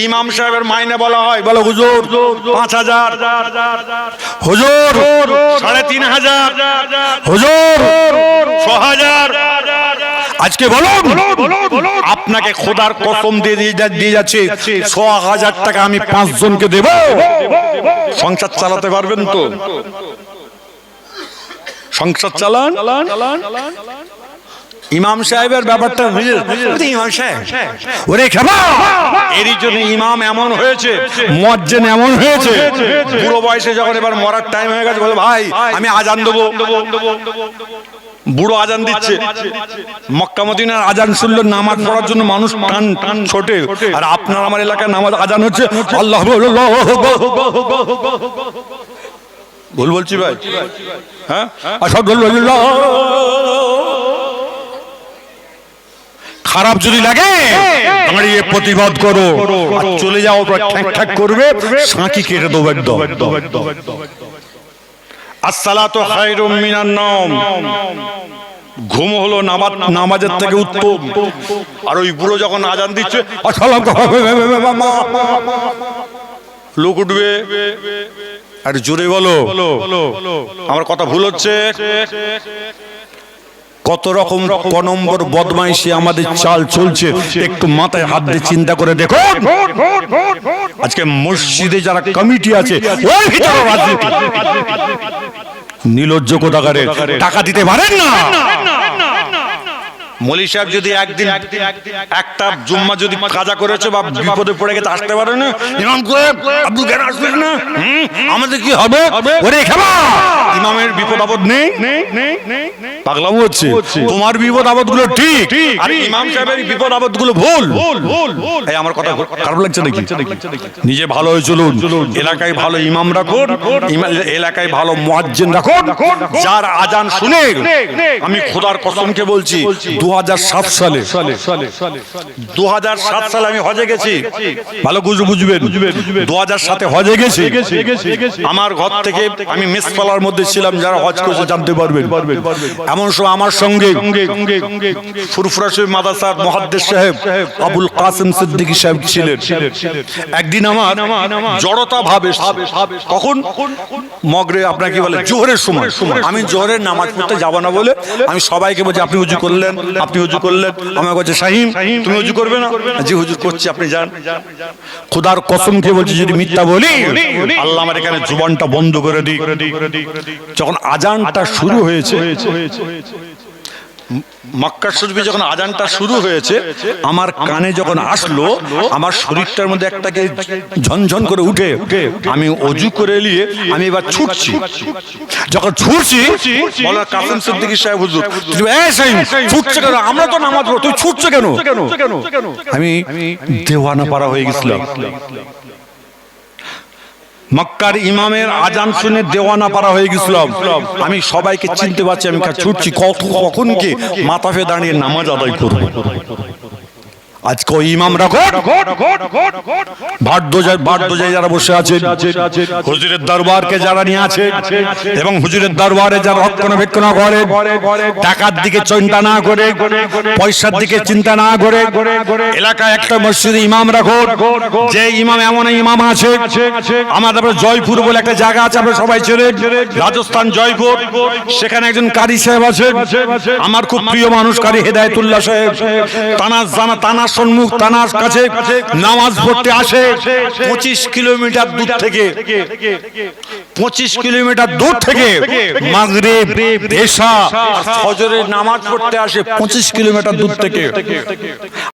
ইমাম সাহেবের মাইনে বলা হয়, বলো হুজুর 5000, হুজুর 3500, হুজুর 6000। আজকে বলুন, আপনাকে খোদার কসম দিয়ে যাচ্ছে 6000 টাকা আমি 5 জনকে দেব, সংসার চালাতে পারবেন তো? সংসার চালান। ইমাম সাহেবের ব্যাপারটা ইমাম সাহেব ওরে খাবা, এরই জন্য ইমাম এমন হয়েছে, মুয়াজ্জিন এমন হয়েছে, বুড়ো বয়সে যখন এবার মরার টাইম হয়ে গেছে বলে ভাই আমি আজান দেবো, বুড়ো আজান দিচ্ছে। মক্কা মদিনার আজান শুনলে নামাজ পড়ার জন্য মানুষ টান টান ছোটে, আর আপনার আমার এলাকায় নামাজ আজান হচ্ছে আল্লাহ। ভুল বলছি ভাই? হ্যাঁ, খারাপ যদি লাগে দাঁড়িয়ে প্রতিবাদ করো, আর চলে যাও ঠ্যাক ঠ্যাক করবে, সাঁকি কেটে দেবো একদম। আসসালাতু খায়রুম মিনান নাওম, ঘুম হলো নামাজের থেকে উত্তম। আর ওই বুড়ো যখন আজান দিচ্ছে লোক উঠবে, আর জোরে বলো, আমার কথা ভুল হচ্ছে? কত রকম ক নম্বর বদমাইশি আমাদের চাল চলছে, একটু মাথায় হাত দিয়ে চিন্তা করে দেখো। আজকে মসজিদে যারা কমিটি আছে ওই ভিতরে রাজনীতি, নির্লজ্জ কোথাকারে, টাকা দিতে পারেন না। মৌলী সাহেব যদি একদিন একটা জুম্মা যদি কাজা করেছে বা বিপদে পড়ে গেছে আসতে পারে না, ইমাম সাহেব আব্দুল কেন আসবেন না, আমাদের কি হবে? ওরে খাবা, ইমামের বিপদ আপদ নেই, পাগলামো হচ্ছে। তোমার বিপদ আপদ গুলো ঠিক, আর ইমাম সাহেবের বিপদ আপদ গুলো ভুল। এই আমার কথা খারাপ লাগছে নাকি? নিজে ভালো হয়ে চলুন, এলাকায় ভালো ইমাম রাখুন, এলাকায় ভালো মুয়াজ্জিন রাখুন। যার আজান শুনে, আমি খোদার কসমকে বলছি, 2007 সালে আমি হজে গেছি, ভালো বুঝবেন, 2007 হজে গেছি। আমার ঘর থেকে আমি মেসপালার মধ্যে ছিলাম, যারা হজ করেছে জানতে পারবেন। এমন সময় আমার সঙ্গে ফুরফুরা শরীফ মাদ্রাসার মুহাদ্দিস সাহেব আবুল কাসেম সিদ্দিকী সাহেব ছিলেন। একদিন আমার জড়তা ভাবে, কখন মগরে আপনাকে বলে জোহরের সময়, আমি জোহরের নামাজ পড়তে যাব না বলে আমি সবাইকে বলছি আপনি উজু করলেন, আপনি উজু করলেন। আমার কাছে শাহিম তুমি উজু করবে না? জি হুজুর করছি, আপনি যান। খোদার কসমকে বলছি যদি মিথ্যা বলি আল্লাহ আমার এখানে জুবানটা বন্ধ করে দিই। যখন আজানটা শুরু হয়েছে, মক্কা শরীফে যখন আজানটা শুরু হয়েছে, আমার কানে যখন আসলো, আমার শরীরটার মধ্যে একটাকে ঝনঝন করে উঠে, আমি অজু করে নিয়ে আমি এবার ছুটছি। যখন ছুটছি, মাওলানা কাসেম সিদ্দিকী সাহেব হুজুর, ছুটছে কেন? আমরা তো নামাজ পড়ি, তুই ছুটছে কেন? আমি দেওয়ানা পারা হয়ে গেছিলাম। মক্কার ইমামের আজান শুনে দেওয়ানা পারা হয়ে গেছিলাম। আমি সবাইকে চিনতে পারছি, আমি ছুটছি কখন কি মাথা ফে দাঁড়িয়ে নামাজ আদায় করবো। আজকে ওই ইমামরা বারদোজায় যারা বসে আছেন, হুজুরের দরবারকে যারা নিয়ে আছে এবং হুজুরের দরবারে যারা রক্ষণাবেক্ষণ করে, টাকার দিকে চিন্তা না করে, পয়সার দিকে চিন্তা না করে, এলাকায় একটা মসজিদে ইমাম রাখো, যে ইমাম এমন ইমাম আছে। আমাদের জয়পুর বলে একটা জায়গা আছে, আমরা সবাই চেনেন, রাজস্থান জয়পুর, সেখানে একজন কারি সাহেব আছে, আমার খুব প্রিয় মানুষ, কারি হেদায়েতুল্লাহ সাহেব। তানার সম্মুখ, তানার কাছে নামাজ পড়তে আসে 25 কিলোমিটার দূর থেকে, 25 কিলোমিটার দূর থেকে মাগরিব, এশা আর ফজরের নামাজ পড়তে আসে 25 কিলোমিটার দূর থেকে।